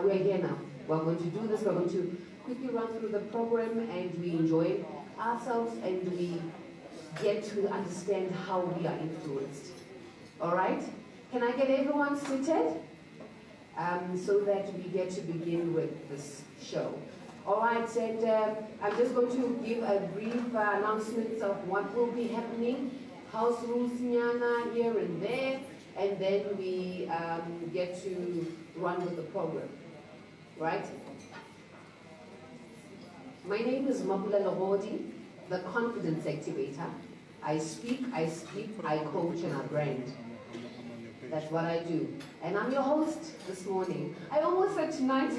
We're here now. We're going to do this. We're going to quickly run through the program, and we enjoy ourselves, and we get to understand how we are influenced. All right? Can I get everyone seated? So that we get to begin with this show. All right, and I'm just going to give a brief announcement of what will be happening. House rules, nyana, here and there. And then we get to run with the program, right? My name is Mabula Logodi, the Confidence Activator. I speak, I speak, I coach, and I brand. That's what I do. And I'm your host this morning. I almost said tonight.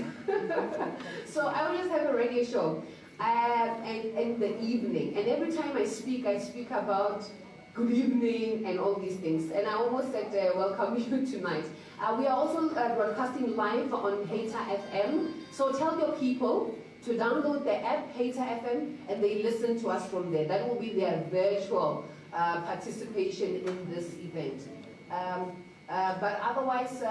So I will just have a radio show and in the evening. And every time I speak about good evening and all these things. And I almost said welcome you tonight. We are also broadcasting live on Hater FM. So tell your people to download the app Hater FM and they listen to us from there. That will be their virtual participation in this event. But otherwise,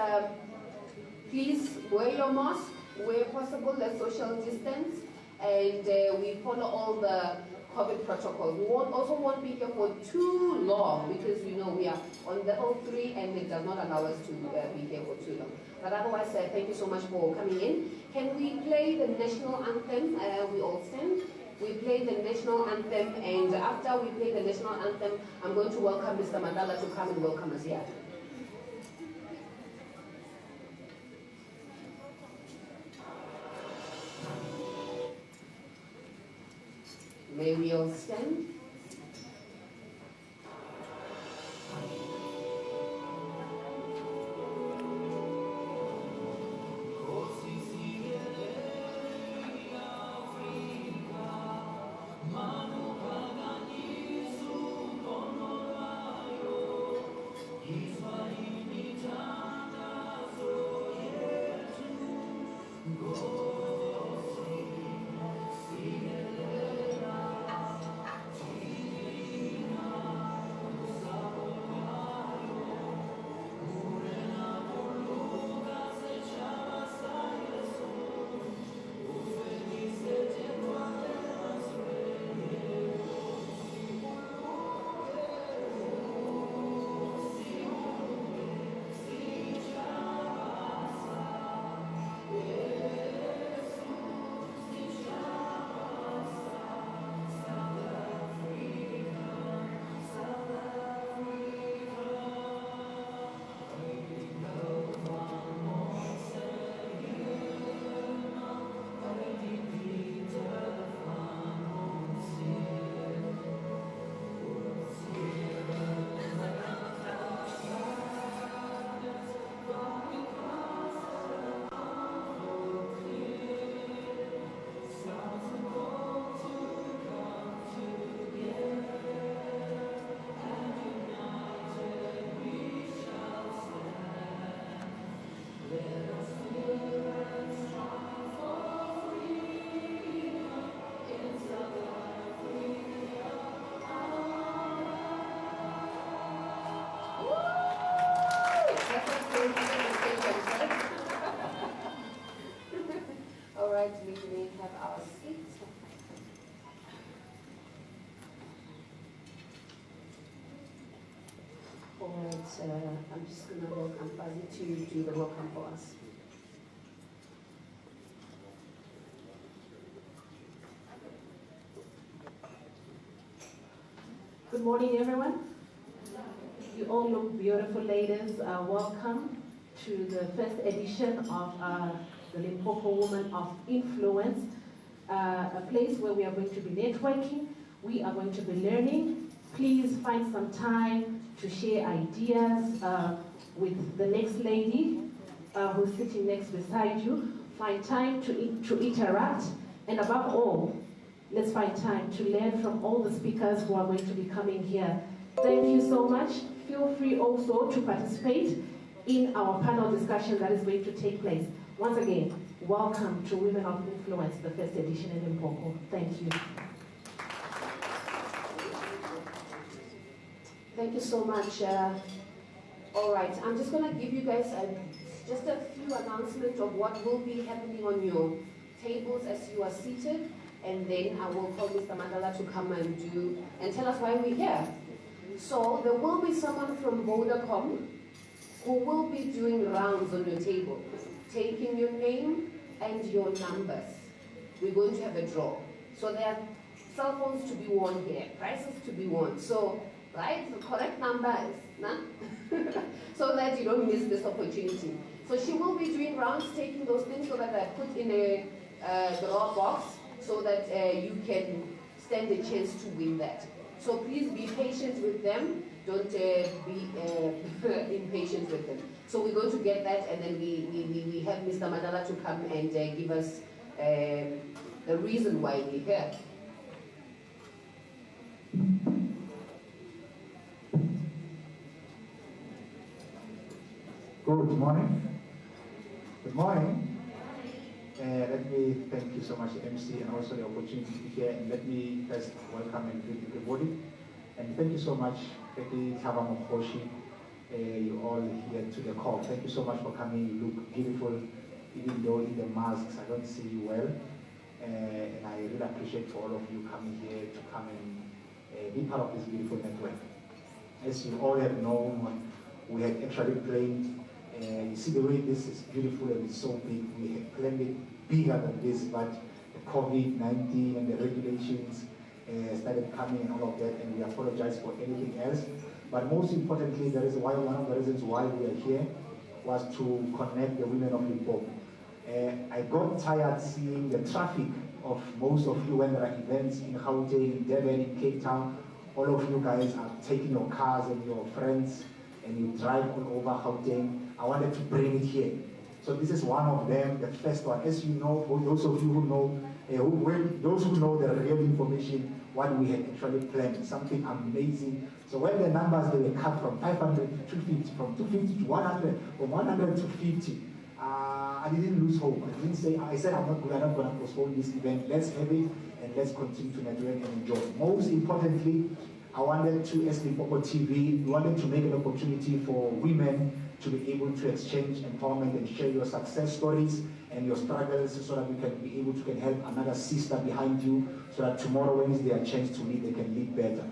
please wear your mask where possible, let's social distance, and we follow all the COVID protocol. We also won't be here for too long because we know we are on level 3 and it does not allow us to be here for too long. But otherwise, thank you so much for coming in. Can we play the national anthem? We all stand. We play the national anthem, and after we play the national anthem, I'm going to welcome Mr. Mandala to come and welcome us here. May we all stand? right, we may have our seats. All right, I'm just going to welcome Fuzzy to do the welcome for us. Good morning, everyone. You all look beautiful, ladies. Welcome to the first edition of the Limpopo Women of Influence, a place where we are going to be networking, we are going to be learning. Please find some time to share ideas with the next lady who's sitting next beside you. Find time to interact, and above all, let's find time to learn from all the speakers who are going to be coming here. Thank you so much. Feel free also to participate in our panel discussion that is going to take place. Once again, welcome to Women of Influence, the first edition in Limpopo. Thank you. Thank you so much. All right, I'm just going to give you guys just a few announcements of what will be happening on your tables as you are seated. And then I will call Mr. Mandala to come and tell us why we're here. So there will be someone from Vodacom who will be doing rounds on your table, taking your name and your numbers. We're going to have a draw. So there are cell phones to be won here, prizes to be won. So, right, the correct number is, nah? So that you don't miss this opportunity. So she will be doing rounds, taking those things so that I put in a draw box, so that you can stand a chance to win that. So please be patient with them. Don't be impatient with them. So we're going to get that, and then we have Mr. Mandala to come and give us the reason why we're here. Good morning. Good morning. Let me thank you so much, MC, and also the opportunity to be here. And let me first welcome and greet everybody. And thank you so much, Betty Tabamokoshi, you all here to the call. Thank you so much for coming. You look beautiful, even though in the masks I don't see you well. And I really appreciate for all of you coming here to come and be part of this beautiful network. As you all have known, we had actually planned. You see the way this is beautiful and it's so big. We had planned it bigger than this, but the COVID-19 and the regulations started coming and all of that, and we apologize for anything else. But most importantly, that is why one of the reasons why we are here was to connect the women of Limpopo. I got tired seeing the traffic of most of you when there are events in Gauteng, in Durban, in Cape Town. All of you guys are taking your cars and your friends and you drive all over Gauteng. I wanted to bring it here. So this is one of them, the first one. As you know, for those of you who know, those who know the real information, what we had actually planned, something amazing. So when the numbers, they were cut from 500 to 250, from 250 to 100, from 100 to 50, I didn't lose hope. I said I'm not going to postpone this event. Let's have it and let's continue to network and enjoy. Most importantly, I wanted to, as Limpopo TV, we wanted to make an opportunity for women to be able to exchange empowerment and share your success stories and your struggles, so that we can be able to help another sister behind you, so that tomorrow when it's their chance to lead, they can lead better.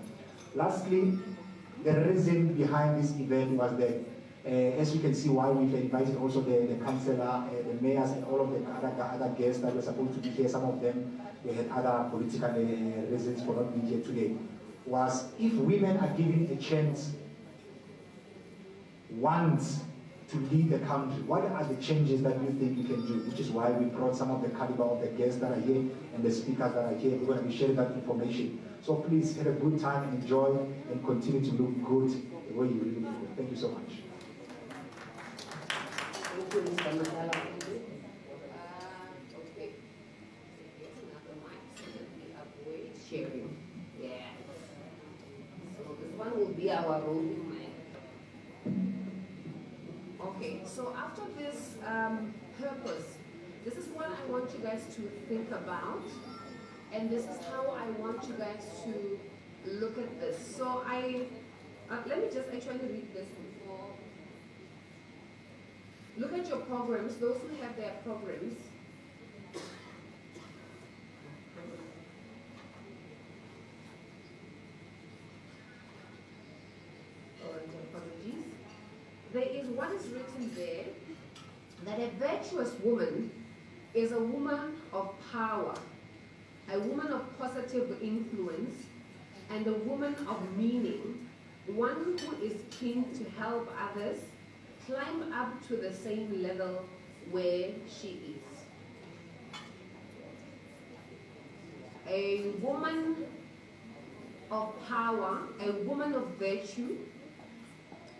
Lastly, the reason behind this event was that, as you can see, why we've invited also the councillor, the mayors, and all of the other guests that were supposed to be here. Some of them, they had other political reasons for not being here today. Was if women are given a chance once to lead the country, what are the changes that you think you can do? Which is why we brought some of the caliber of the guests that are here and the speakers that are here. We're going to be sharing that information. So please have a good time, enjoy, and continue to look good the way you really look. Thank you so much. Thank you, Mr. Mandala. Okay. Avoid sharing. Yeah. So this one will be our roving mic. Okay, so after this purpose, this is what I want you guys to think about, and this is how I want you guys to look at this. So let me just actually read this before. Look at your programs, those who have their programs. what is written there, that a virtuous woman is a woman of power, a woman of positive influence, and a woman of meaning, one who is keen to help others climb up to the same level where she is. A woman of power, a woman of virtue,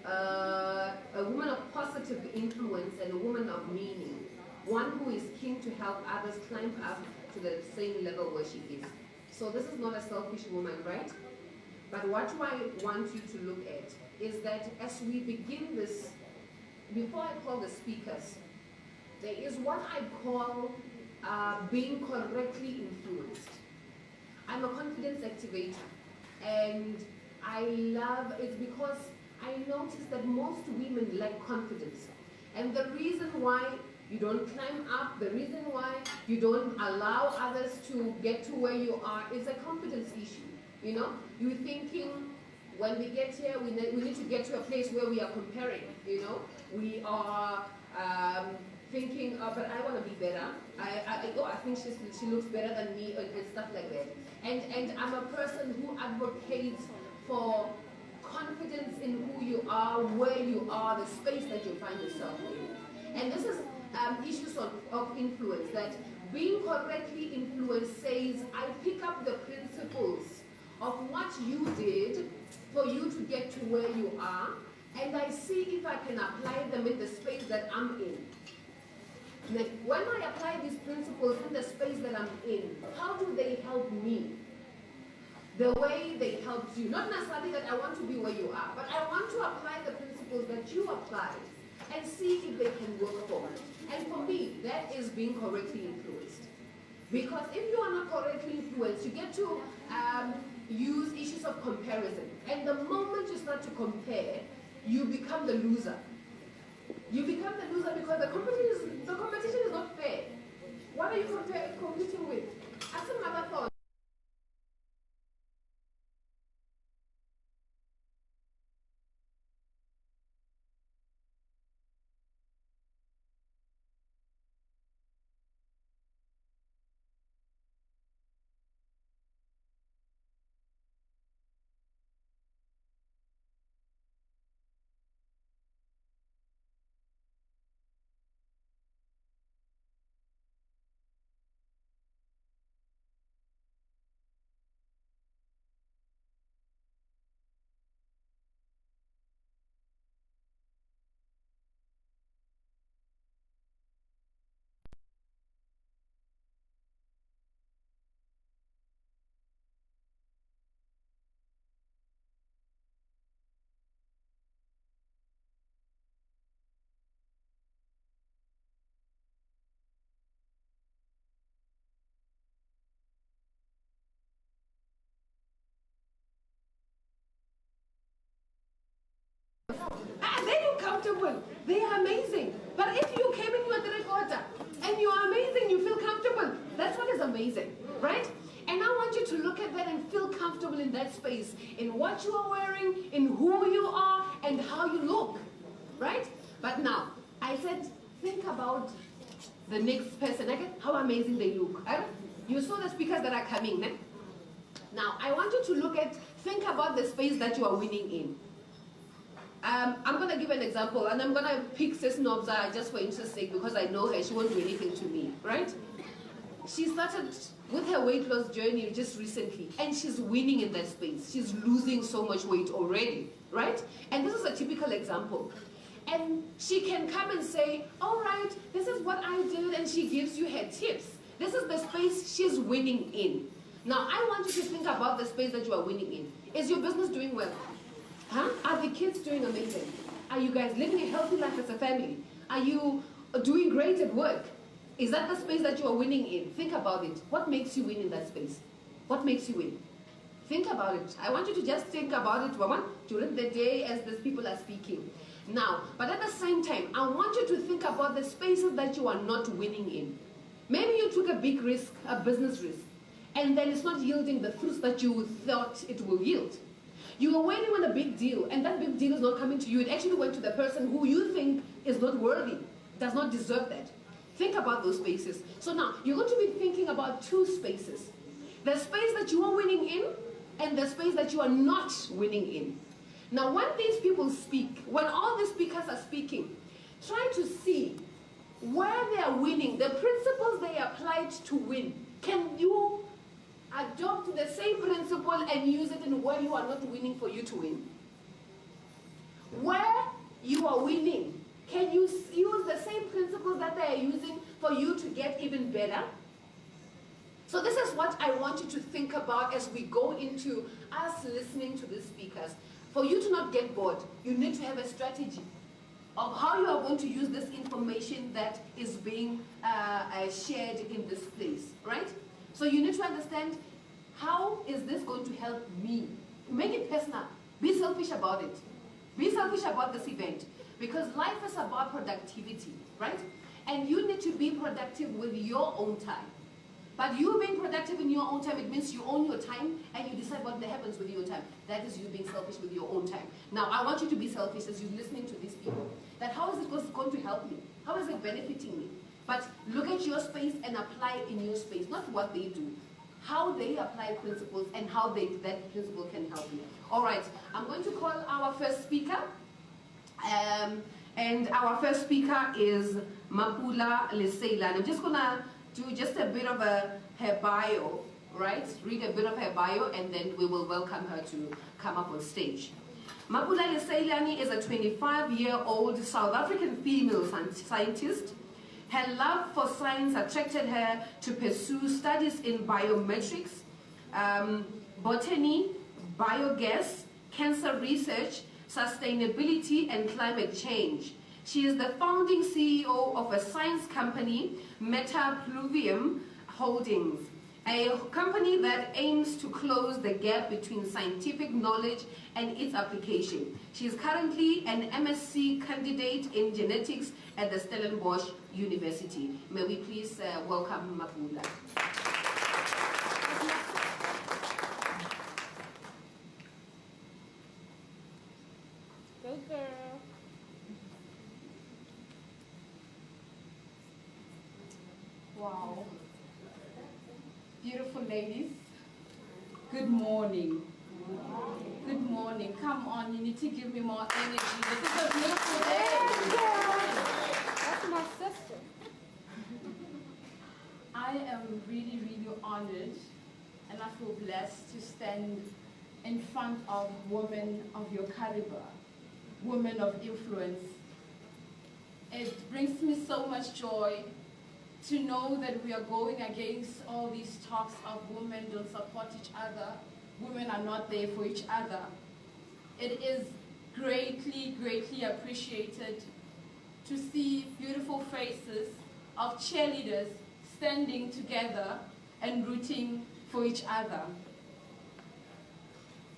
a woman of positive influence, and a woman of meaning. One who is keen to help others climb up to the same level where she is. So this is not a selfish woman, right? But what I want you to look at is that as we begin this, before I call the speakers, there is what I call being correctly influenced. I'm a confidence activator, and I love it because I noticed that most women lack confidence. And the reason why you don't climb up, the reason why you don't allow others to get to where you are is a confidence issue. You know, you're thinking, when we get here, we need to get to a place where we are comparing, you know. We are thinking, oh, but I want to be better. I think she looks better than me, and stuff like that. And I'm a person who advocates for confidence in who you are, where you are, the space that you find yourself in. And this is issues of influence, that being correctly influenced says, I pick up the principles of what you did for you to get to where you are, and I see if I can apply them in the space that I'm in. Now, when I apply these principles in the space that I'm in, how do they help me? The way they helped you. Not necessarily that I want to be where you are, but I want to apply the principles that you applied and see if they can work for me. And for me, that is being correctly influenced. Because if you are not correctly influenced, you get to use issues of comparison. And the moment you start to compare, you become the loser. You become the loser because the competition is not fair. What are you competing with? As a mother thought, they're comfortable. They are amazing. But if you came in your three-quarter and you are amazing, you feel comfortable. That's what is amazing, right? And I want you to look at that and feel comfortable in that space, in what you are wearing, in who you are, and how you look, right? But now, I said, think about the next person. How amazing they look. You saw the speakers that are coming. Now, I want you to think about the space that you are winning in. I'm going to give an example, and I'm going to pick Sis Nobza just for interest's sake because I know her. She won't do anything to me, right? She started with her weight loss journey just recently, and she's winning in that space. She's losing so much weight already, right? And this is a typical example. And she can come and say, all right, this is what I did, and she gives you her tips. This is the space she's winning in. Now, I want you to think about the space that you are winning in. Is your business doing well? Are the kids doing amazing? Are you guys living a healthy life as a family? Are you doing great at work? Is that the space that you are winning in? Think about it. What makes you win in that space? What makes you win? Think about it. I want you to just think about it, Waman, during the day as these people are speaking. Now, but at the same time, I want you to think about the spaces that you are not winning in. Maybe you took a big risk, a business risk, and then it's not yielding the fruits that you thought it will yield. You are waiting on a big deal, and that big deal is not coming to you. It actually went to the person who you think is not worthy, does not deserve that. Think about those spaces. So now, you're going to be thinking about two spaces. The space that you are winning in, and the space that you are not winning in. Now, when these people speak, when all the speakers are speaking, try to see where they are winning, the principles they applied to win. Can you adopt the same principle and use it in where you are not winning for you to win? Where you are winning, can you use the same principles that they are using for you to get even better? So this is what I want you to think about as we go into us listening to these speakers. For you to not get bored, you need to have a strategy of how you are going to use this information that is being shared in this place, right? So you need to understand, how is this going to help me? Make it personal. Be selfish about it. Be selfish about this event. Because life is about productivity, right? And you need to be productive with your own time. But you being productive in your own time, it means you own your time and you decide what happens with your time. That is you being selfish with your own time. Now, I want you to be selfish as you're listening to these people. That how is it going to help me? How is it benefiting me? But look at your space and apply it in your space, not what they do. How they apply principles and how that principle can help you. All right, I'm going to call our first speaker. And our first speaker is Mapula Leseilane. I'm just going to do just a bit of her bio, right? Read a bit of her bio, and then we will welcome her to come up on stage. Mapula Leseilane is a 25-year-old South African female scientist. Her love for science attracted her to pursue studies in biometrics, botany, biogas, cancer research, sustainability, and climate change. She is the founding CEO of a science company, Meta Pluvium Holdings, a company that aims to close the gap between scientific knowledge and its application. She is currently an MSc candidate in genetics at the Stellenbosch University. May we please welcome Mapula. Go girl. Wow. Beautiful ladies. Good morning. Good morning. Come on, you need to give me more energy. This is a beautiful day. That's my sister. I am really, really honored, and I feel blessed to stand in front of women of your caliber, women of influence. It brings me so much joy to know that we are going against all these talks of women don't support each other, women are not there for each other. It is greatly, greatly appreciated to see beautiful faces of cheerleaders standing together and rooting for each other.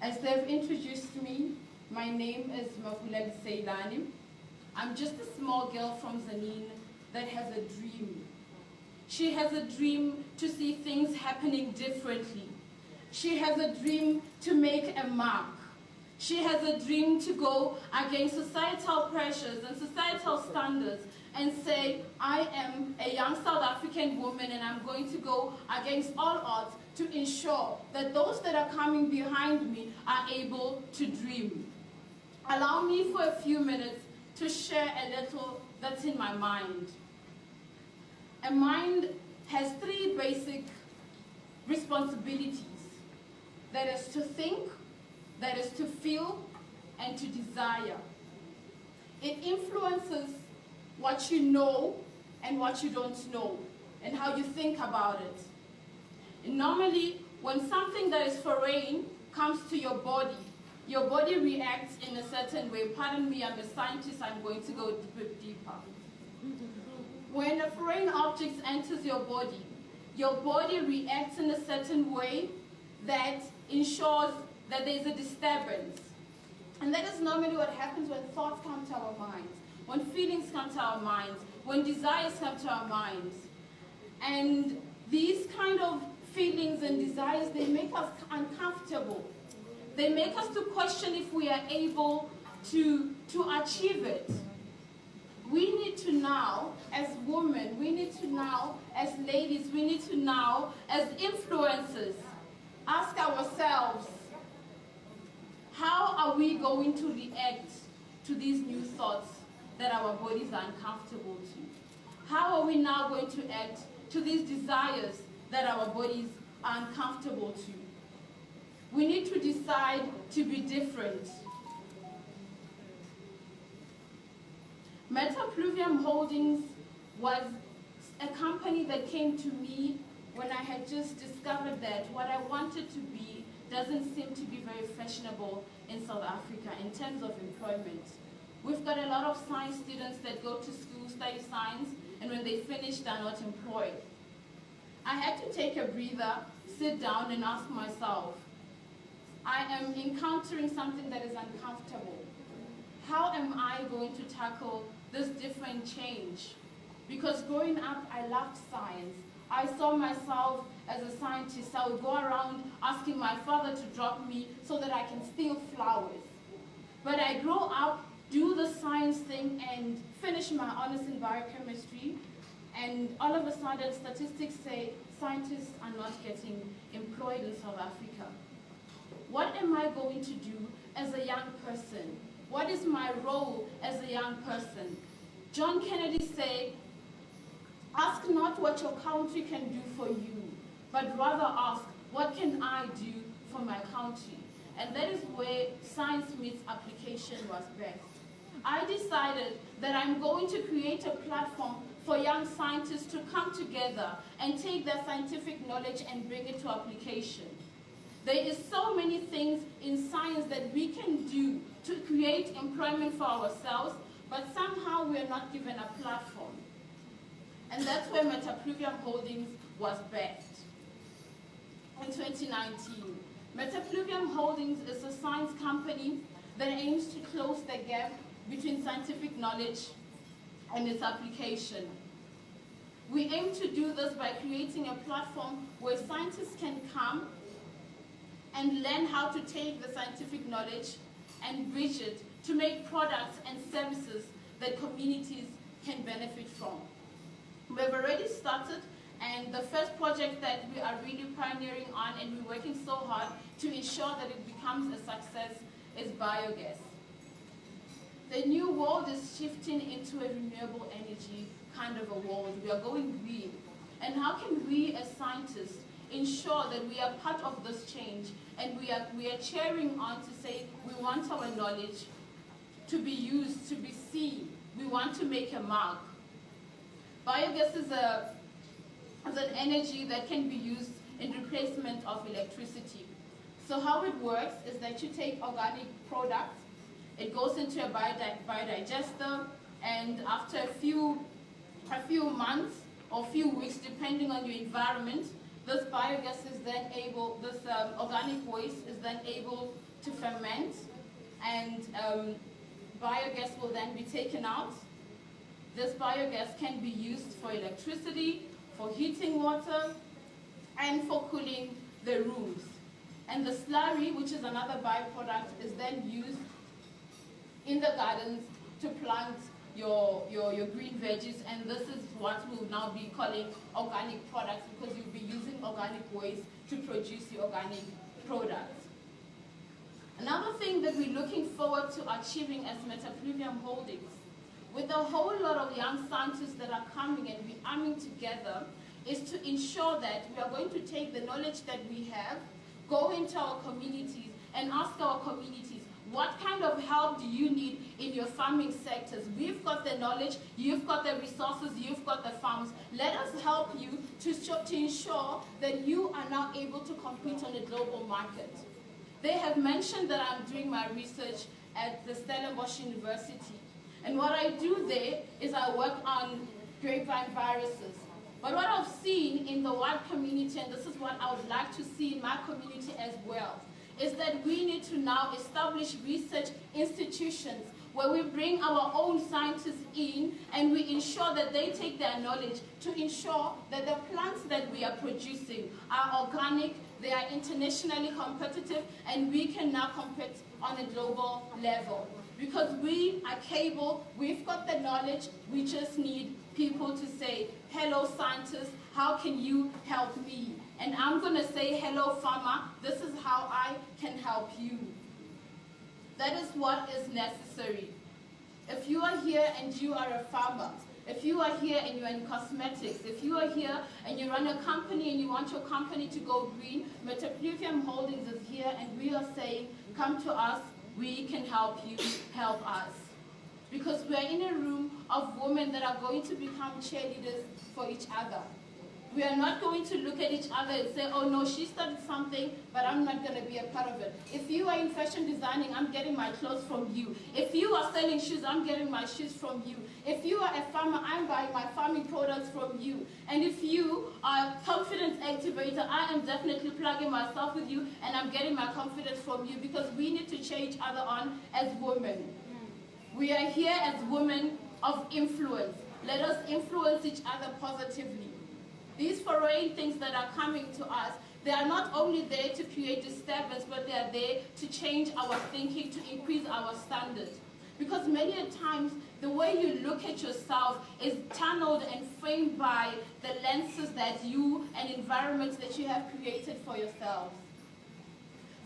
As they've introduced me, my name is Mapula Leseilane. I'm just a small girl from Zanin that has a dream. She has a dream to see things happening differently. She has a dream to make a mark. She has a dream to go against societal pressures and societal standards and say, I am a young South African woman and I'm going to go against all odds to ensure that those that are coming behind me are able to dream. Allow me for a few minutes to share a little that's in my mind. A mind has three basic responsibilities. That is to think, that is to feel, and to desire. It influences what you know and what you don't know, and how you think about it. And normally, when something that is foreign comes to your body reacts in a certain way. Pardon me, I'm a scientist, I'm going to go a bit deeper. When a foreign object enters your body reacts in a certain way that ensures that there's a disturbance. And that is normally what happens when thoughts come to our minds, when feelings come to our minds, when desires come to our minds. And these kind of feelings and desires, they make us uncomfortable. They make us to question if we are able to achieve it. We need to now, as women, we need to now, as ladies, we need to now, as influencers, ask ourselves, how are we going to react to these new thoughts that our bodies are uncomfortable to? How are we now going to act to these desires that our bodies are uncomfortable to? We need to decide to be different. Metapluvium Holdings was a company that came to me when I had just discovered that what I wanted to be doesn't seem to be very fashionable in South Africa in terms of employment. We've got a lot of science students that go to school, study science, and when they finish, they're not employed. I had to take a breather, sit down, and ask myself, I am encountering something that is uncomfortable. How am I going to tackle this different change? Because growing up, I loved science. I saw myself as a scientist. I would go around asking my father to drop me so that I can steal flowers. But I grew up, do the science thing, and finish my honors in biochemistry. And all of a sudden, statistics say scientists are not getting employed in South Africa. What am I going to do as a young person? What is my role as a young person? John Kennedy said, ask not what your country can do for you, but rather ask, what can I do for my country? And that is where science meets application was best. I decided that I'm going to create a platform for young scientists to come together and take their scientific knowledge and bring it to application. There is so many things in science that we can do to create employment for ourselves, but somehow we are not given a platform. And that's where Metapluvium Holdings was birthed. In 2019, Metapluvium Holdings is a science company that aims to close the gap between scientific knowledge and its application. We aim to do this by creating a platform where scientists can come and learn how to take the scientific knowledge and bridge it to make products and services that communities can benefit from. We've already started, and the first project that we are really pioneering on and we're working so hard to ensure that it becomes a success is biogas. The new world is shifting into a renewable energy kind of a world. We are going green. And how can we as scientists ensure that we are part of this change and we are cheering on to say we want our knowledge to be used, to be seen. We want to make a mark. Biogas is an energy that can be used in replacement of electricity. So how it works is that you take organic products, it goes into a biodigester, and after a few months or few weeks, depending on your environment, this biogas is then able, this organic waste is then able to ferment, and biogas will then be taken out. This biogas can be used for electricity, for heating water, and for cooling the rooms. And the slurry, which is another byproduct, is then used in the gardens to plant your green veggies, and this is what we'll now be calling organic products, because you'll be using organic waste to produce your organic products. Another thing that we're looking forward to achieving as Metapluvium Holdings, with a whole lot of young scientists that are coming and we're arming together, is to ensure that we are going to take the knowledge that we have, go into our communities and ask our communities, what kind of help do you need in your farming sectors? We've got the knowledge, you've got the resources, you've got the farms. Let us help you to ensure that you are now able to compete on a global market. They have mentioned that I'm doing my research at the Stellenbosch University. And what I do there is I work on grapevine viruses. But what I've seen in the white community, and this is what I would like to see in my community as well, is that we need to now establish research institutions where we bring our own scientists in and we ensure that they take their knowledge to ensure that the plants that we are producing are organic, they are internationally competitive, and we can now compete on a global level. Because we are capable, we've got the knowledge, we just need people to say, hello scientists, how can you help me? And I'm going to say, hello farmer, this is how I can help you. That is what is necessary. If you are here and you are a farmer, if you are here and you're in cosmetics, if you are here and you run a company and you want your company to go green, Metapluvium Holdings is here and we are saying, come to us, we can help you, help us. Because we're in a room of women that are going to become cheerleaders for each other. We are not going to look at each other and say, oh no, she started something, but I'm not going to be a part of it. If you are in fashion designing, I'm getting my clothes from you. If you are selling shoes, I'm getting my shoes from you. If you are a farmer, I'm buying my farming products from you. And if you are a confidence activator, I am definitely plugging myself with you and I'm getting my confidence from you, because we need to cheer each other on as women. We are here as women of influence. Let us influence each other positively. These foreign things that are coming to us, they are not only there to create disturbance, but they are there to change our thinking, to increase our standards. Because many a times, the way you look at yourself is tunneled and framed by the lenses that you and environments that you have created for yourselves.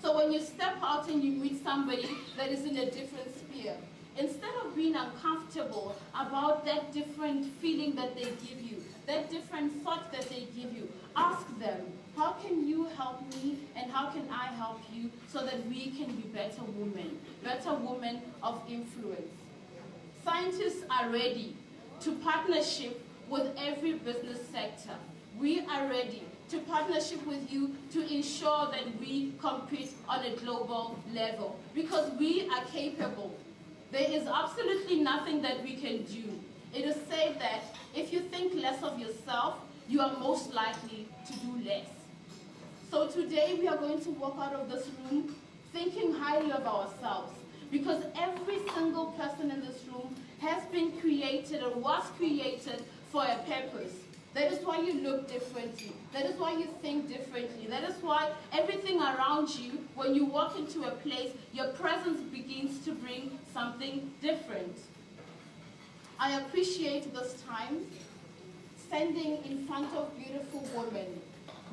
So when you step out and you meet somebody that is in a different sphere, instead of being uncomfortable about that different feeling that they give you, that different thought that they give you, ask them, how can you help me and how can I help you so that we can be better women of influence. Scientists are ready to partnership with every business sector. We are ready to partnership with you to ensure that we compete on a global level, because we are capable. There is absolutely nothing that we can do. It is said that if you think less of yourself, you are most likely to do less. So today we are going to walk out of this room thinking highly of ourselves, because every single person in this room has been created or was created for a purpose. That is why you look differently. That is why you think differently. That is why everything around you, when you walk into a place, your presence begins to bring something different. I appreciate this time standing in front of beautiful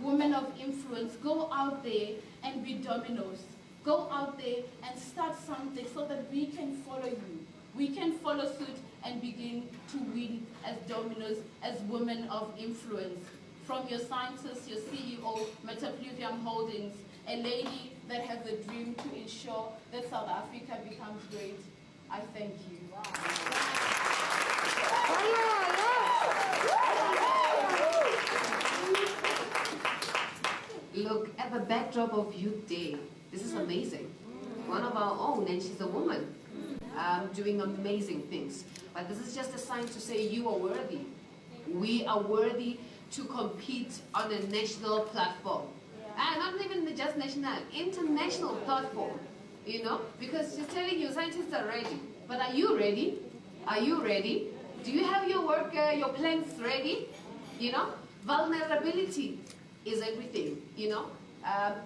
women of influence. Go out there and be dominoes. Go out there and start something so that we can follow you. We can follow suit and begin to win as dominoes, as women of influence. From your scientist, your CEO, Metapluvium Holdings, a lady that has a dream to ensure that South Africa becomes great. I thank you. Look at the backdrop of Youth Day. This is amazing. One of our own, and she's a woman, doing amazing things. But this is just a sign to say you are worthy. We are worthy to compete on a national platform. And not even just national, international platform. You know, because she's telling you scientists are ready. But are you ready? Are you ready? Do you have your work, your plans ready? You know, vulnerability is everything, you know,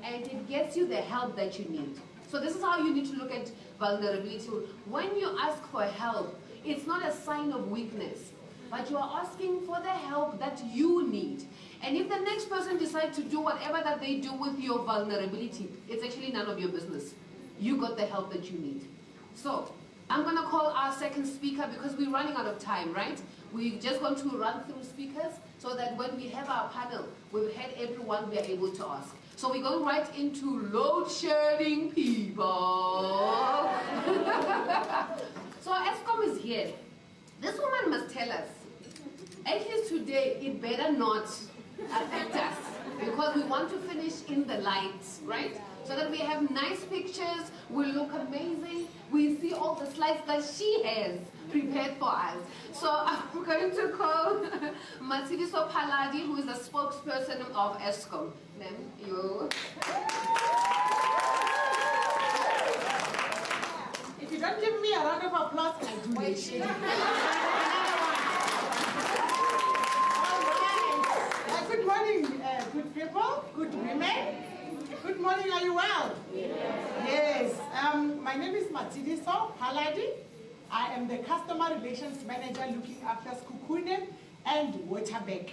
and it gets you the help that you need. So this is how you need to look at vulnerability. When you ask for help, it's not a sign of weakness, but you are asking for the help that you need. And if the next person decides to do whatever that they do with your vulnerability, it's actually none of your business. You got the help that you need. So I'm going to call our second speaker because we're running out of time, right? We're just going to run through speakers so that when we have our panel, we've had everyone we are able to ask. So we're going right into load shedding people. So Eskom is here. This woman must tell us, at least today, it better not affect us, because we want to finish in the lights, right? So that we have nice pictures, we look amazing, we see all the slides that she has prepared for us. So I'm going to call Masidiso Paladi, who is the spokesperson of Eskom. Then you. If you don't give me a round of applause, I do this. Good morning, good people, good women. Good morning, are you well? Yes. My name is Matidiso Paladi. I am the Customer Relations Manager looking after Skukune and Waterbeck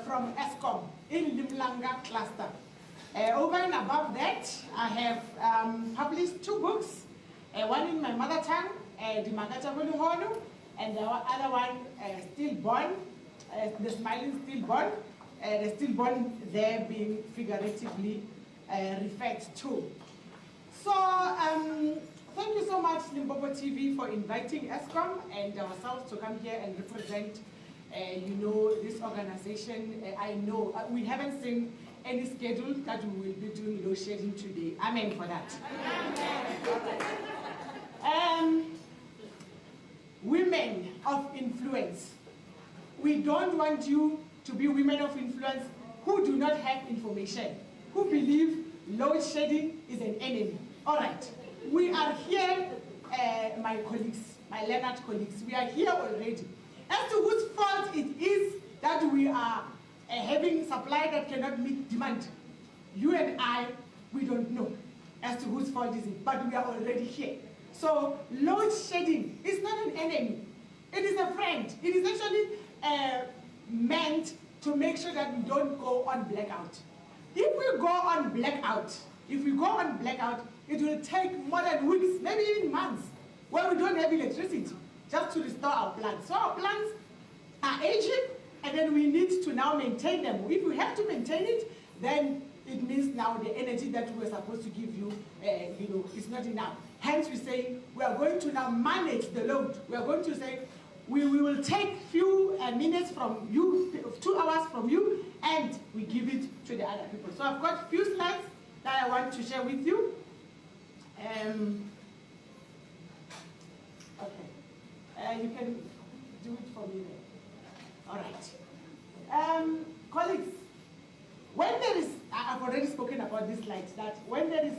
from ESCOM in Limlanga cluster. Over and above that, I have published 2 books, one in my mother tongue, the Magacha Honu, and the other one, Stillborn, the Smiling Stillborn, the Stillborn there being figuratively referred to. So, thank you so much, Limpopo TV, for inviting ESCOM and ourselves to come here and represent, this organization. I know we haven't seen any schedule that we will be doing load shedding today. Amen for that. Women of influence. We don't want you to be women of influence who do not have information, who believe load shedding is an enemy. All right, we are here, my colleagues, my learned colleagues, we are here already. As to whose fault it is that we are having supply that cannot meet demand, you and I, we don't know as to whose fault is it, but we are already here. So load shedding is not an enemy. It is a friend. It is actually meant to make sure that we don't go on blackout. If we go on blackout, it will take more than weeks, maybe even months, when we don't have electricity, just to restore our plants. So our plants are aging, and then we need to now maintain them. If we have to maintain it, then it means now the energy that we were supposed to give you, is not enough. Hence we say we are going to now manage the load. We are going to say we will take few minutes from you, 2 hours from you, and we give it to the other people. So I've got a few slides that I want to share with you. Okay, you can do it for me there. All right. Colleagues, when there is, I've already spoken about this slide, that when there is,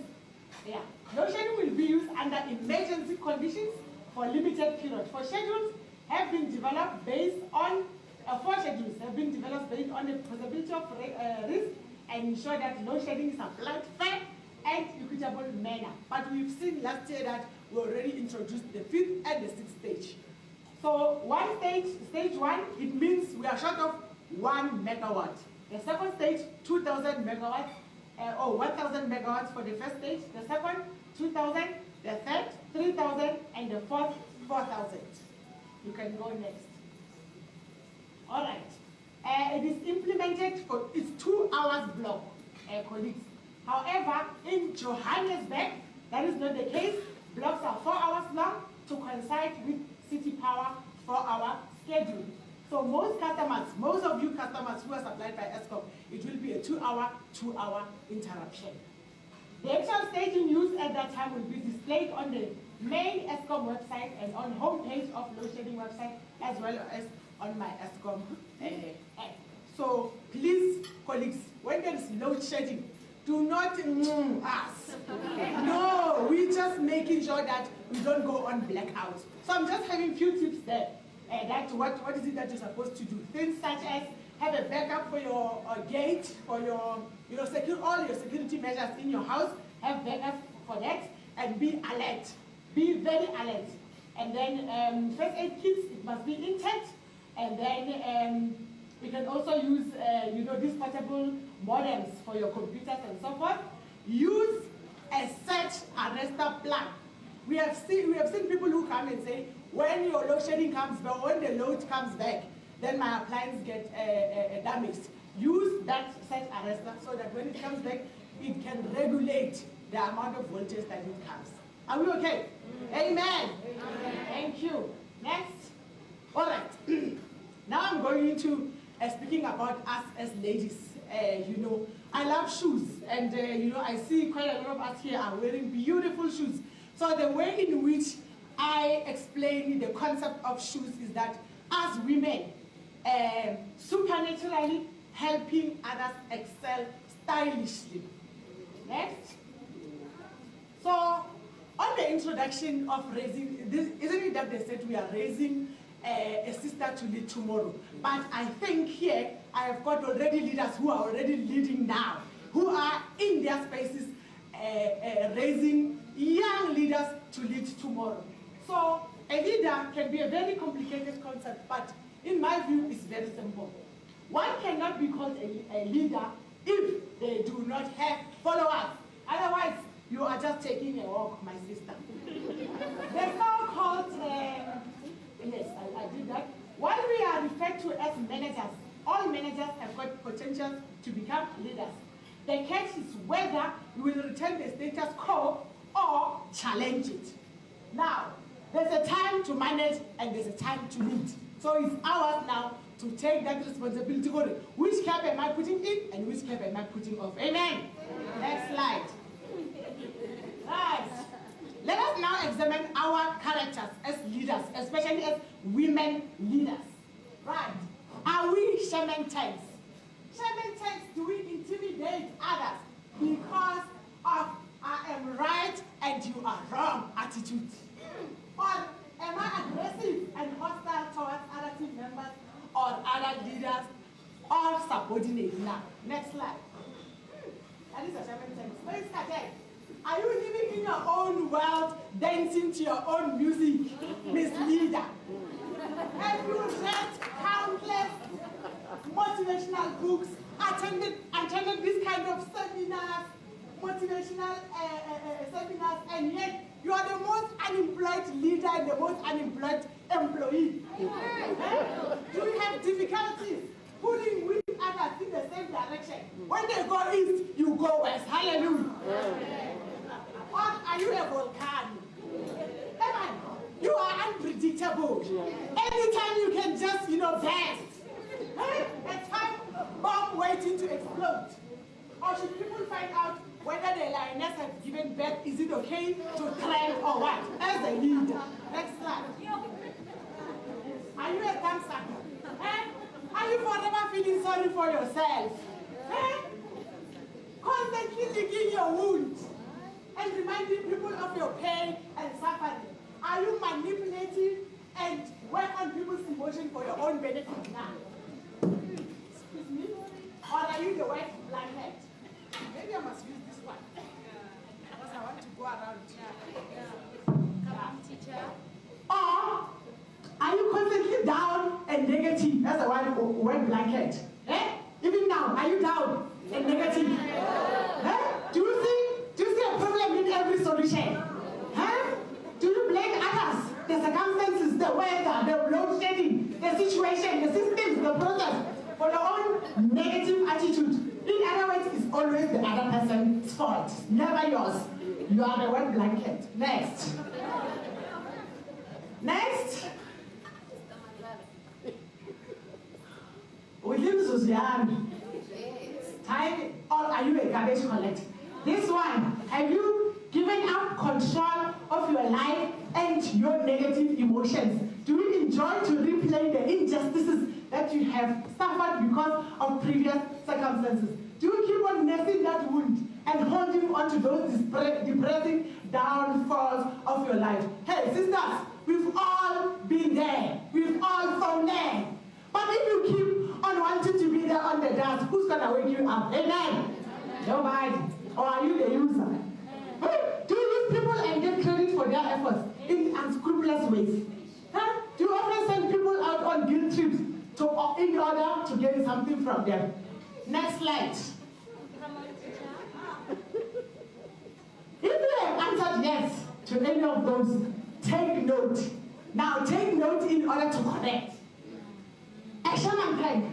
load shedding will be used under emergency conditions for limited period. For schedules have been developed based on, 4 schedules have been developed based on the possibility of risk and ensure that load shedding is applied fair and equitable manner. But we've seen last year that we already introduced the 5th and the 6th stage. So stage 1, it means we are short of 1 megawatt. The second stage, 2,000 megawatts, 1,000 megawatts for the first stage. The second, 2,000. The third, 3,000. And the fourth, 4,000. You can go next. All right. It is implemented for, it's 2 hours block, colleagues. However, in Johannesburg, that is not the case. Blocks are 4 hours long to coincide with city power 4-hour schedule. So most of you customers who are supplied by ESCOM, it will be a 2-hour interruption. The actual staging used at that time will be displayed on the main ESCOM website and on homepage of load shedding website, as well as on my ESCOM app. So please, colleagues, when there is load shedding, do not us. No, we're just making sure that we don't go on blackout. So I'm just having a few tips there. That what is it that you're supposed to do? Things such as have a backup for your gate, for your all your security measures in your house. Have backup for that, and be alert. Be very alert. And then first aid kits, it must be intact. And then we can also use these portable modems for your computers and so forth. Use a surge arrestor plug. We have seen people who come and say, when your load shedding comes back, when the load comes back, then my appliance get damaged. Use that surge arrestor so that when it comes back, it can regulate the amount of voltage that it comes. Are we okay? Amen. Amen. Thank you. Next. All right. Now I'm going into speaking about us as ladies. I love shoes, and I see quite a lot of us here are wearing beautiful shoes. So the way in which I explain the concept of shoes is that as women, supernaturally helping others excel stylishly. Next. So on the introduction of raising, isn't it that they said we are raising a sister to lead tomorrow? But I think here I have got already leaders who are already leading now. who are in their spaces raising young leaders to lead tomorrow. So a leader can be a very complicated concept, but in my view, it's very simple. One cannot be called a leader if they do not have followers. Otherwise, you are just taking a walk, my sister. The so-called, yes, I did that. While we are referred to as managers, all managers have got potential to become leaders. The catch is whether you will return the status quo or challenge it. Now, there's a time to manage and there's a time to lead. So it's ours now to take that responsibility. Which cap am I putting in and which cap am I putting off? Amen. Next slide. Right. Let us now examine our characters as leaders, especially as women leaders. Right. Are we shaman tanks? Shaman tanks, do we intimidate others because of I am right and you are wrong attitude? Or am I aggressive and hostile towards other team members or other leaders or subordinates? Now, next slide. That is a shaman tank. Space cadet. Are you living in your own world, dancing to your own music, Miss Leader? Have you read countless motivational books, attended this kind of seminars, motivational seminars, and yet you are the most unemployed leader and the most unemployed employee? Do you have difficulties pulling with others in the same direction? When they go east, you go west. Hallelujah. Or are you a volcano? Amen. You are unpredictable. Anytime you can just, burst. A time bomb waiting to explode. Or should people find out whether the lioness has given birth, is it okay to trend or what? As a leader. Next slide. Are you a dancer? Are you forever feeling sorry for yourself? Constantly licking your wounds and reminding people of your pain and suffering. Are you manipulative and work on people's emotions for your own benefit now? Excuse me? Or are you the white blanket? Maybe I must use this one. Because I want to go around. Come on, teacher. Or are you constantly down and negative? That's the white blanket. Even now, are you down and negative? Do you see a problem in every solution? Do you blame others, the circumstances, the weather, the load shedding, the situation, the systems, the process, for your own negative attitude? In other words, it's always the other person's fault, never yours. You are the white blanket. Next. Next. William Susian. Time, or are you a garbage collector? This one, have you given up control of your life and your negative emotions? Do you enjoy to replay the injustices that you have suffered because of previous circumstances? Do you keep on nursing that wound and holding on to those depressing downfalls of your life? Hey, sisters, we've all been there. We've all from there. But if you keep on wanting to be there on the dance, who's going to wake you up? Amen? Nobody. Or are you the user? Do you use people and get credit for their efforts in unscrupulous ways? Do you often send people out on guilt trips in order to get something from them? Next slide. If you have answered yes to any of those, take note. Now take note in order to correct. Action and plank.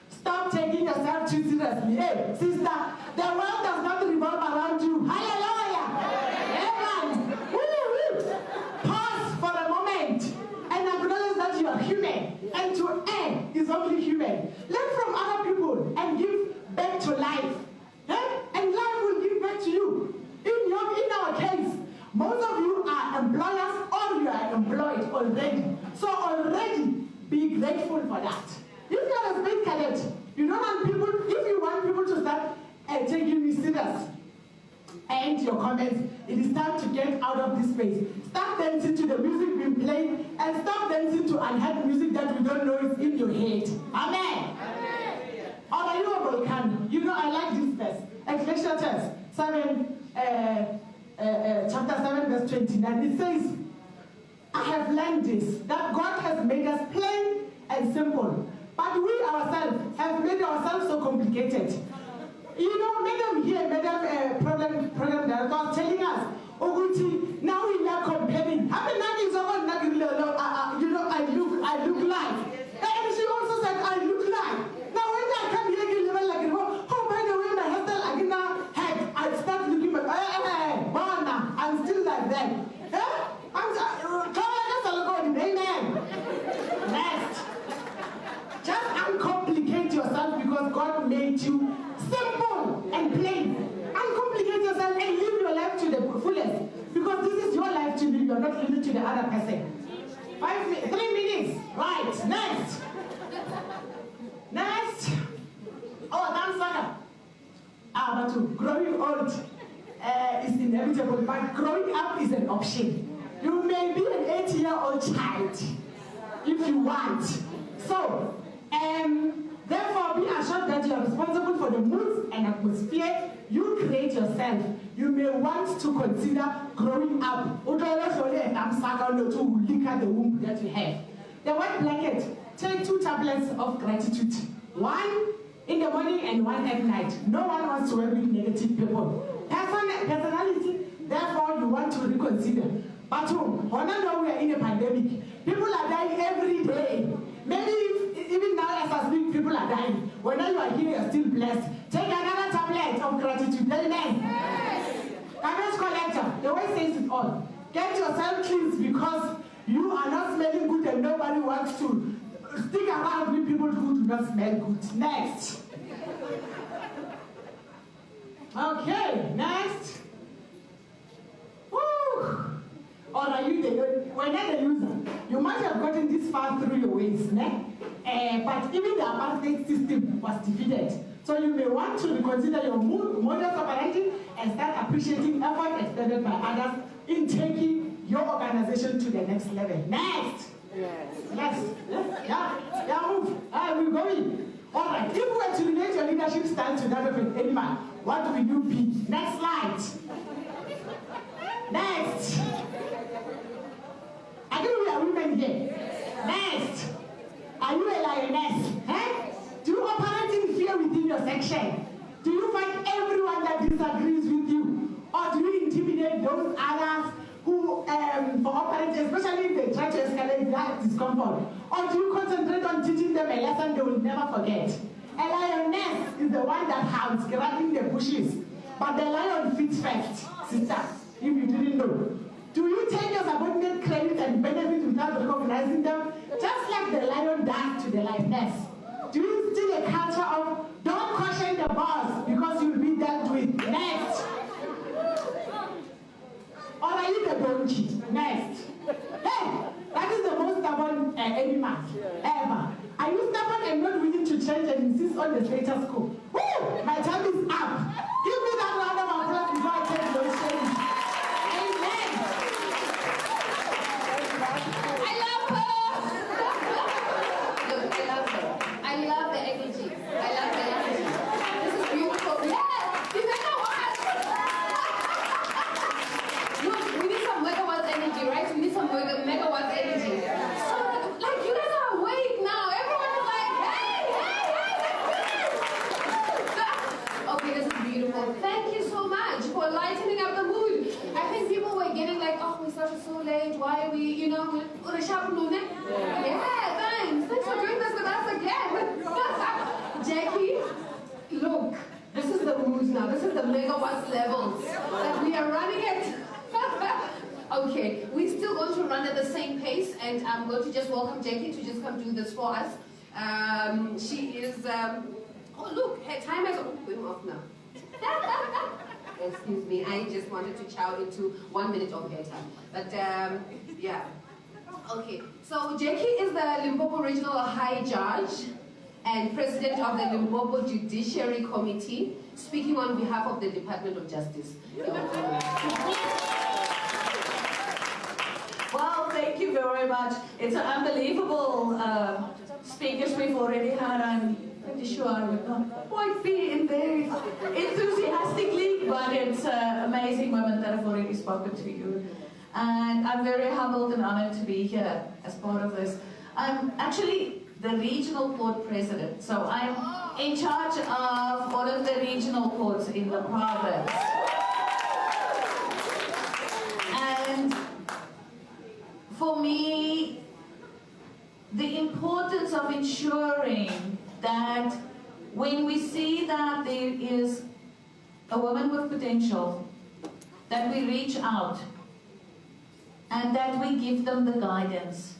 Stop taking yourself too seriously. Hey, sister, the world does not revolve around you. Hallelujah! Amen. Woo-woo. Pause for a moment and acknowledge that you are human. And to err is only human. Learn from other people and give back to life. And life will give back to you. In our case, most of you are employers or you are employed already. So already be grateful for that. If you are a space cadet, you don't want people, if you want people to start taking you serious and your comments, it is time to get out of this space. Start dancing to the music being played and stop dancing to unheard music that you don't know is in your head. Amen. Amen. Or are you a volcano? I like this verse. Ecclesiastes 7, chapter 7, verse 29, it says, I have learned this, that God has made us plain and simple, but we ourselves have made ourselves so complicated. You know, Madam here, Madam Program Director was telling us, Oguti, now we are comparing. How many names are you know, I look like. And she also said, I look like. Now when I come here, you level like, oh, by the way, my hairstyle, I start looking back, I'm still like that. Amen. Next. Just uncomplicate yourself because God made you simple and plain. Uncomplicate yourself and live your life to the fullest. Because this is your life to live, you're not living to the other person. 3 minutes. Right. Next. Next. Oh, that's Saka. But growing old is inevitable, but growing up is an option. You may be an 8-year-old child if you want. So, therefore, be assured that you are responsible for the moods and atmosphere you create yourself. You may want to consider growing up. To lick at the womb that you have. The white blanket, take 2 tablets of gratitude. 1 in the morning and 1 at night. No one wants to work with negative people. Personality, therefore, you want to reconsider. But now we are in a pandemic. People are dying every day. Maybe even now as I speak, people are dying. When you are here, you're still blessed. Take another tablet of gratitude. Amen. Yes. Garbage collector, the way says it all. Get yourself cleansed because you are not smelling good and nobody wants to stick around with people who do not smell good. Next. Okay, next. Woo! Or are you we're not the user. You might have gotten this far through your ways, but even the apartheid system was defeated. So you may want to reconsider your modus operandi and start appreciating effort extended by others in taking your organization to the next level. Next! Yes. Yeah, move. We're going. All right, if we were to relate your leadership style to that of an animal, what will you be? Next slide. Next. I think we are women here. Next. Are you a lioness? Do you operate in fear within your section? Do you fight everyone that disagrees with you? Or do you intimidate those others who operate, especially if they try to escalate that discomfort? Or do you concentrate on teaching them a lesson they will never forget? A lioness is the one that hides, grabbing the bushes. But the lion feeds first, sister, if you didn't know. Do you take your subordinate credit and benefit without recognizing them? Just like the lion does to the lioness. Do you instill a culture of don't caution the boss because you'll be dealt with? Next. Or are you the donkey? Next. Hey, that is the most stubborn animal ever. Are you stubborn and not willing to change and insist on the status quo? Woo! My time is up. Give me that round of applause before I take those shades. Amen. I love her. Look, I love her. I love the energy. I love the energy. This is beautiful. Yeah, you know what? Look, we need some megawatts energy, right? We need some megawatts energy. So, like, you guys are awake now. Everyone is like, hey. Okay, this is beautiful. Thank you so much for lightening up the mood. I think people were getting like, oh, we started so late. Why are we, you know, yeah, thanks. Thanks for doing this with us again. Jackie, look, this is the mood now. This is the megawatts levels that we are running it. Okay, we're still going to run at the same pace, and I'm going to just welcome Jackie to just come do this for us. She is, oh look, her time has, we're off now. Excuse me, I just wanted to chow into 1 minute of her time. But yeah. Okay, so Jackie is the Limpopo Regional High Judge and President of the Limpopo Judiciary Committee, speaking on behalf of the Department of Justice. Well, thank you very much. It's an unbelievable speakers we've already had, and pretty sure I would not quite be in there enthusiastically, but it's amazing women that have already spoken to you. And I'm very humbled and honored to be here as part of this. I'm actually the regional court president, so I'm in charge of all of the regional courts in the province. And for me, the importance of ensuring that when we see that there is a woman with potential, that we reach out and that we give them the guidance.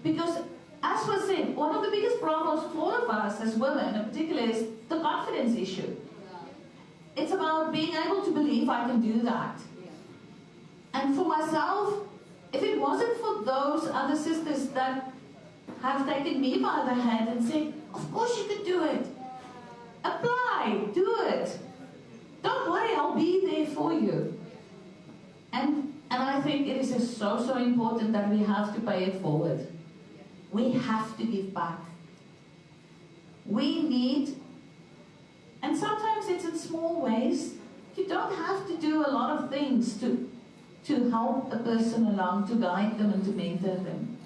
Because, as was said, one of the biggest problems for all of us as women in particular is the confidence issue. It's about being able to believe I can do that. And for myself, if it wasn't for those other sisters that have taken me by the hand and said, of course you can do it. Apply, do it. Don't worry, I'll be there for you. And I think it is just so important that we have to pay it forward. We have to give back. We need, and sometimes it's in small ways. You don't have to do a lot of things to help a person along, to guide them and to mentor them.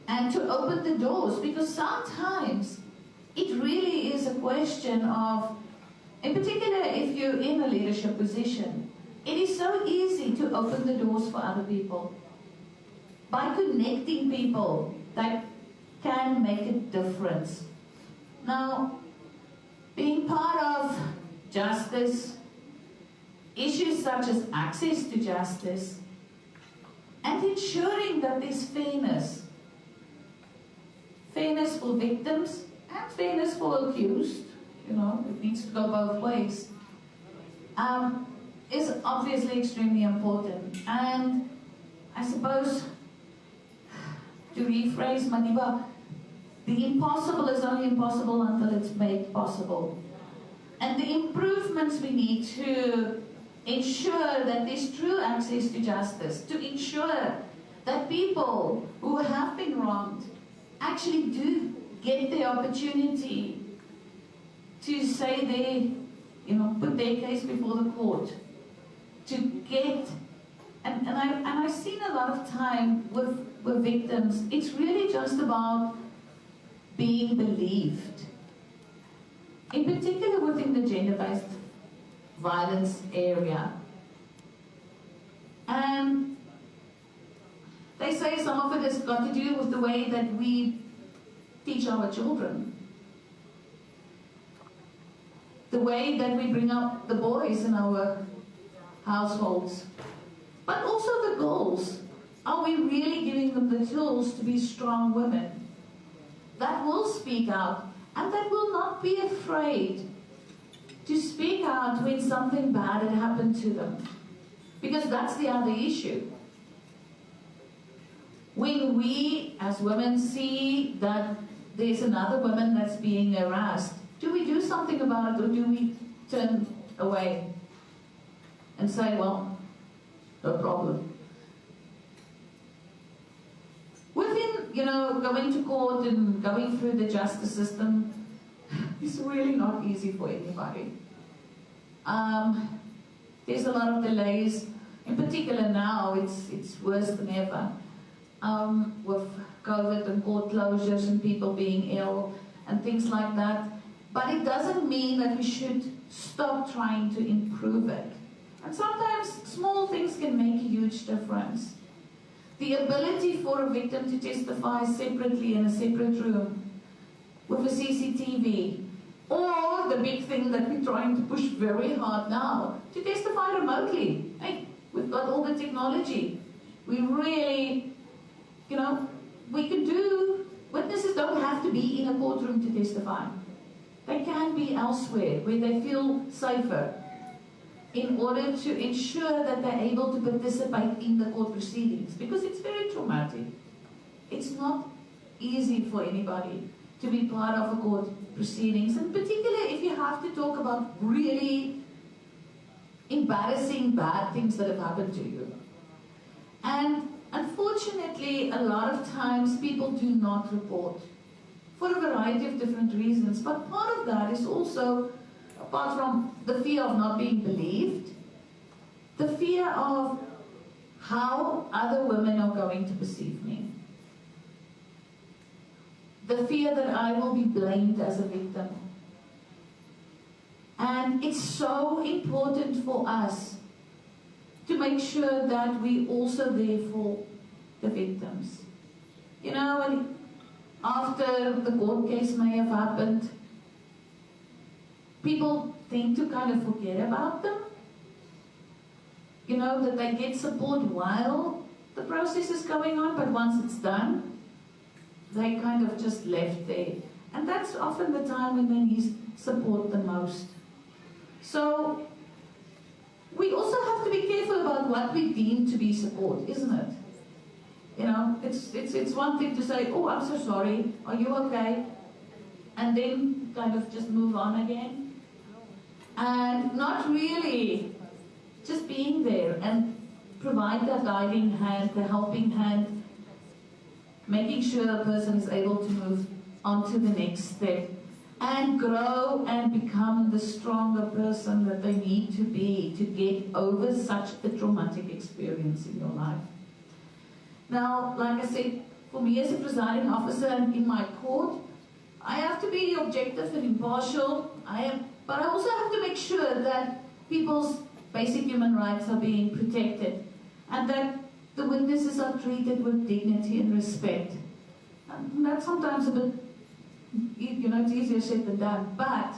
And to open the doors, because sometimes it really is a question of, in particular if you're in a leadership position, it is so easy to open the doors for other people by connecting people that can make a difference. Now, being part of justice, issues such as access to justice, and ensuring that there's fairness. Fairness for victims and fairness for accused, you know, it needs to go both ways, is obviously extremely important. And I suppose, to rephrase Madiba, the impossible is only impossible until it's made possible. And the improvements we need to ensure that there's true access to justice, to ensure that people who have been wronged actually do get the opportunity to say put their case before the court, to get, and I've seen a lot of time with victims, it's really just about being believed. In particular within the gender-based violence area. And they say some of it has got to do with the way that we teach our children. The way that we bring up the boys in our households. But also the girls. Are we really giving them the tools to be strong women that will speak out and that will not be afraid to speak out when something bad had happened to them? Because that's the other issue. When we as women see that there's another woman that's being harassed, do we do something about it, or do we turn away and say, well, no problem? Within, going to court and going through the justice system, it's really not easy for anybody. There's a lot of delays. In particular now, it's worse than ever. With COVID and court closures and people being ill and things like that. But it doesn't mean that we should stop trying to improve it. And sometimes small things can make a huge difference. The ability for a victim to testify separately in a separate room with a CCTV, or the big thing that we're trying to push very hard now, to testify remotely. Hey, we've got all the technology. We really, we can do, witnesses don't have to be in a courtroom to testify. They can be elsewhere where they feel safer in order to ensure that they're able to participate in the court proceedings, because it's very traumatic. It's not easy for anybody to be part of a court proceedings, in particular if you have to talk about really embarrassing bad things that have happened to you. And unfortunately, a lot of times people do not report. for a variety of different reasons. But part of that is also, apart from the fear of not being believed, the fear of how other women are going to perceive me. The fear that I will be blamed as a victim. And it's so important for us to make sure that we also there for the victims. You know, and after the court case may have happened, people tend to kind of forget about them. You know, that they get support while the process is going on, but once it's done, they kind of just left there. And that's often the time when they need support the most. So, we also have to be careful about what we deem to be support, isn't it? You know, it's one thing to say, oh, I'm so sorry, are you okay? And then kind of just move on again. And not really just being there and provide that guiding hand, the helping hand, making sure a person is able to move on to the next step and grow and become the stronger person that they need to be to get over such a traumatic experience in your life. Now, like I said, for me as a presiding officer in my court, I have to be objective and impartial, but I also have to make sure that people's basic human rights are being protected and that the witnesses are treated with dignity and respect. And that's sometimes a bit, you know, it's easier said than done, but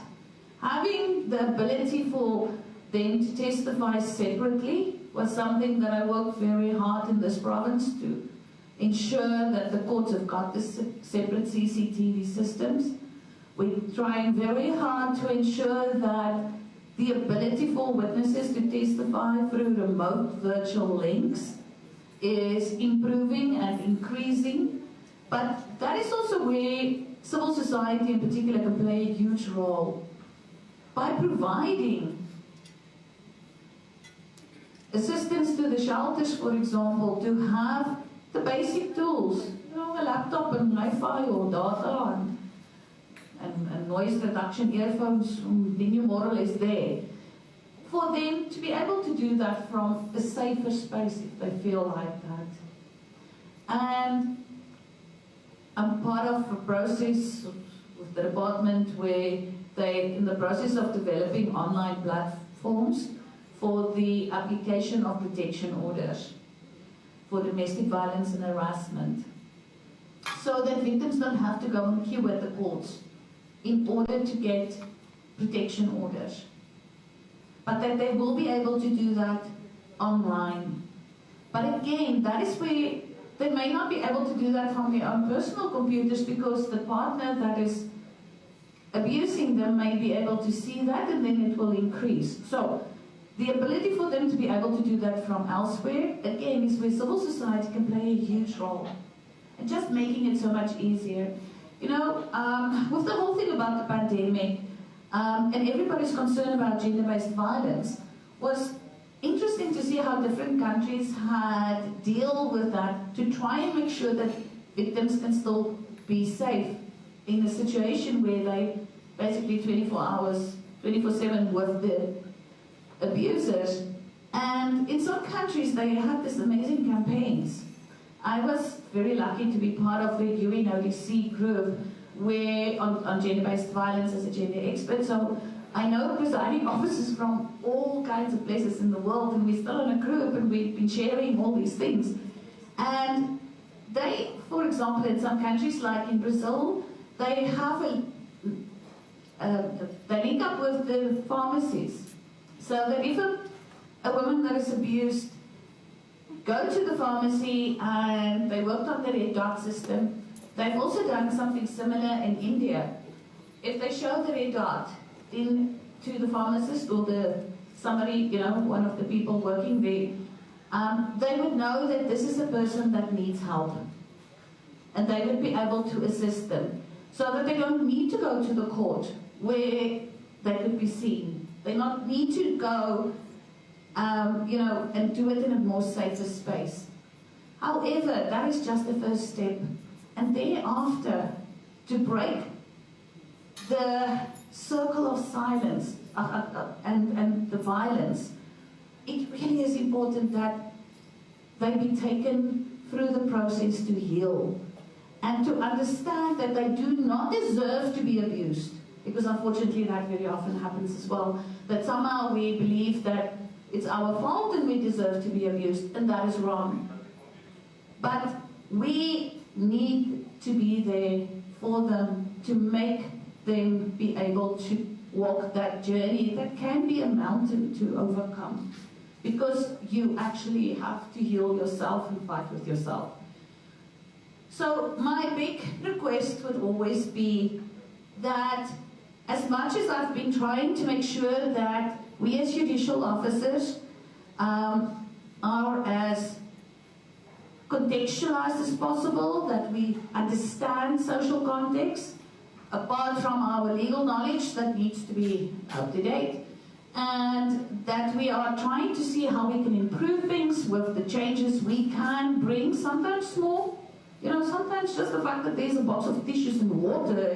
having the ability for them to testify separately was something that I worked very hard in this province to ensure that the courts have got this separate CCTV systems. We're trying very hard to ensure that the ability for witnesses to testify through remote virtual links is improving and increasing, but that is also where civil society in particular can play a huge role by providing assistance to the shelters, for example, to have the basic tools, you know, a laptop and Wi-Fi or data and noise reduction earphones, then you're more or less there. For them to be able to do that from a safer space if they feel like that. And I'm part of a process with the department where they're in the process of developing online platforms for the application of protection orders for domestic violence and harassment, so that victims don't have to go and queue at the courts in order to get protection orders, but that they will be able to do that online. But again, that is where they may not be able to do that from their own personal computers because the partner that is abusing them may be able to see that and then it will increase. So the ability for them to be able to do that from elsewhere, again, is where civil society can play a huge role. And just making it so much easier. You know, with the whole thing about the pandemic, and everybody's concern about gender-based violence, was interesting to see how different countries had dealt with that to try and make sure that victims can still be safe in a situation where they basically 24 hours, 24/7 with the abusers. And in some countries they had these amazing campaigns. I was very lucky to be part of the UNODC group where on gender-based violence as a gender expert. So I know presiding officers from all kinds of places in the world, and we're still in a group and we've been sharing all these things. And they, for example, in some countries like in Brazil, they have they link up with the pharmacies. So that if a woman that is abused go to the pharmacy and they worked on the red dot system, they've also done something similar in India. If they show the red dot in to the pharmacist or somebody, you know, one of the people working there, they would know that this is a person that needs help. And they would be able to assist them. So that they don't need to go to the court where they could be seen. They not need to go, you know, and do it in a more safer space. However, that is just the first step. And thereafter, to break the circle of silence and the violence, it really is important that they be taken through the process to heal and to understand that they do not deserve to be abused. Because unfortunately that very often happens as well, that somehow we believe that it's our fault and we deserve to be abused, and that is wrong. But we need to be there for them, to make them be able to walk that journey that can be a mountain to overcome. Because you actually have to heal yourself and fight with yourself. So my big request would always be that as much as I've been trying to make sure that we as judicial officers are as contextualized as possible, that we understand social context, apart from our legal knowledge that needs to be up to date, and that we are trying to see how we can improve things with the changes we can bring, sometimes small. You know, sometimes just the fact that there's a box of tissues and water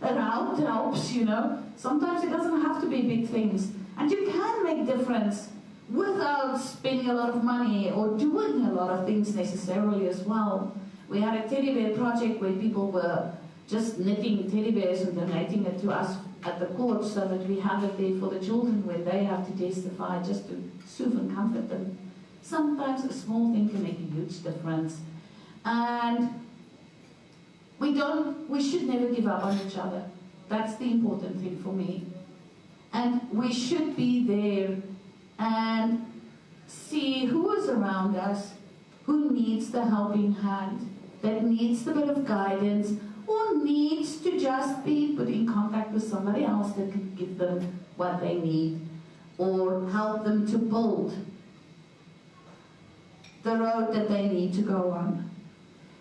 around helps, you know. Sometimes it doesn't have to be big things. And you can make difference without spending a lot of money or doing a lot of things necessarily as well. We had a teddy bear project where people were just knitting teddy bears and donating it to us at the court so that we have it there for the children when they have to testify, just to soothe and comfort them. Sometimes a small thing can make a huge difference. And we should never give up on each other. That's the important thing for me. And we should be there and see who is around us, who needs the helping hand, that needs the bit of guidance, or needs to just be put in contact with somebody else that can give them what they need, or help them to build the road that they need to go on.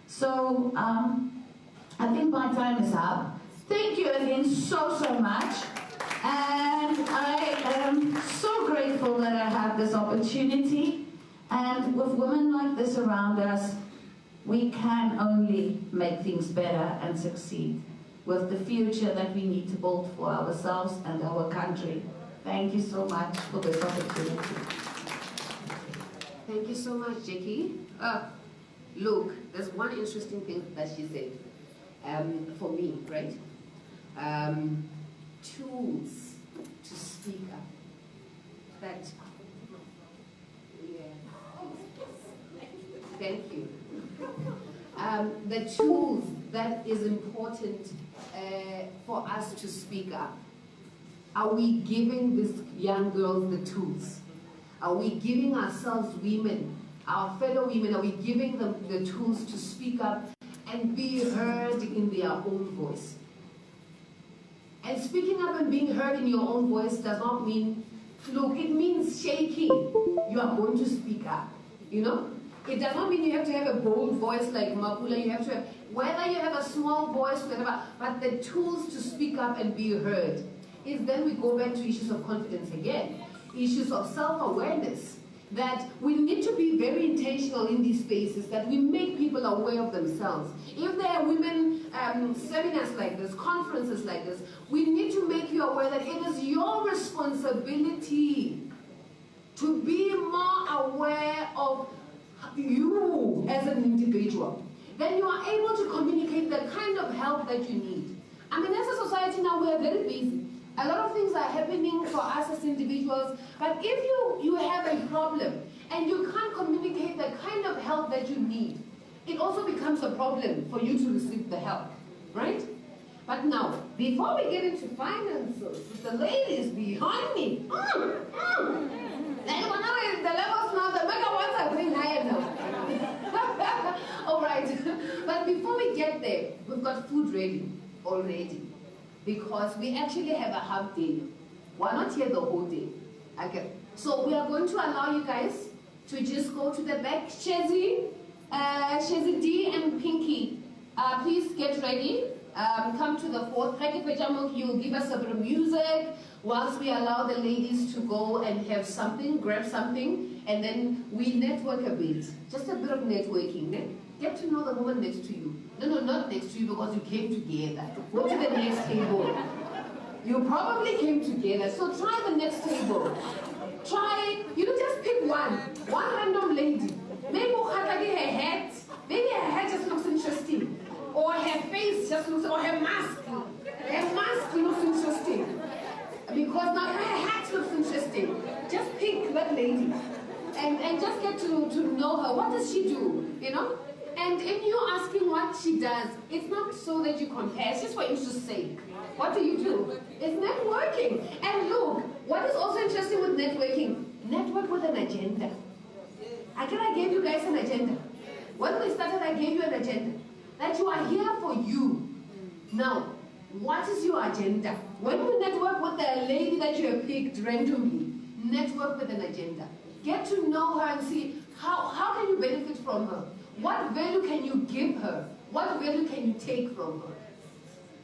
So, I think my time is up. Thank you again so much. And I am so grateful that I have this opportunity. And with women like this around us, we can only make things better and succeed with the future that we need to build for ourselves and our country. Thank you so much for this opportunity. Thank you so much, Jackie. Look, there's one interesting thing that she said. For me, right? Tools to speak up. That, yeah. Thank you. The tools that is important for us to speak up. Are we giving these young girls the tools? Are we giving ourselves women, our fellow women, are we giving them the tools to speak up and be heard in their own voice? And speaking up and being heard in your own voice does not mean, look, it means shaking. You are going to speak up, you know? It does not mean you have to have a bold voice like Mapula. You have to have, whether you have a small voice, whatever, but the tools to speak up and be heard is then we go back to issues of confidence again, issues of self-awareness, that we need to be very intentional in these spaces, that we make people aware of themselves. If there are women seminars like this, conferences like this, we need to make you aware that it is your responsibility to be more aware of you as an individual. Then you are able to communicate the kind of help that you need. I mean, as a society now, we are very busy. A lot of things are happening for us as individuals, but if you have a problem and you can't communicate the kind of help that you need, it also becomes a problem for you to receive the help, right? But now, before we get into finances, the ladies behind me, the levels now, the megawatts are going higher now. All right, but before we get there, we've got food ready already, because we actually have a half day. We're not here the whole day. Okay. So we are going to allow you guys to just go to the back. Shezi D and Pinky, please get ready. Come to the fourth. You'll give us a bit of music whilst we allow the ladies to go and have something, grab something, and then we network a bit. Just a bit of networking. Get to know the woman next to you. No, not next to you because you came together. Go to the next table. You probably came together, so try the next table. Try, just pick one random lady. Maybe her hat, maybe her hair just looks interesting. Or her face just looks, or her mask. Her mask looks interesting. Because now her hat looks interesting. Just pick that lady. And just get to know her. What does she do? And if you're asking what she does, it's not so that you compare, it's just for interest's sake. What do? It's networking. And look, what is also interesting with networking? Network with an agenda. I gave you guys an agenda. When we started, I gave you an agenda. That you are here for you. Now, what is your agenda? When we network with the lady that you have picked randomly, network with an agenda. Get to know her and see how can you benefit from her? What value can you give her? What value can you take from her?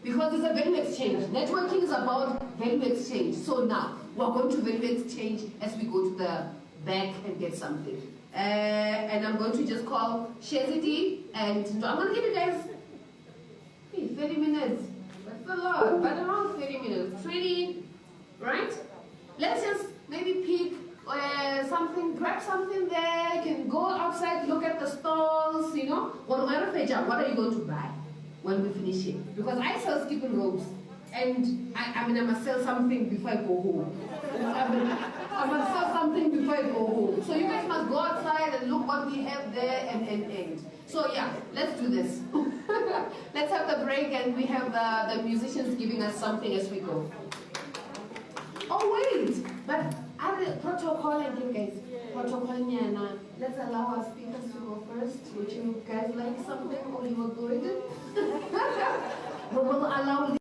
Because it's a value exchange. Networking is about value exchange. So now, we're going to value exchange as we go to the back and get something. And I'm going to just call Shezidi, and I'm going to give you guys 30 minutes. That's a lot, but around 30 minutes. 20, right? Let's just maybe pick something, grab something there. You can go outside, look at the stalls, What are you going to buy when we finish here? Because I sell skipping ropes. And I must sell something before I go home. I must sell something before I go home. So you guys must go outside and look what we have there and. So yeah, let's do this. Let's have the break and we have the musicians giving us something as we go. Oh wait, but protocol again, guys. Protocol, let's allow our speakers to go first. Would you guys like something or you are good? We will allow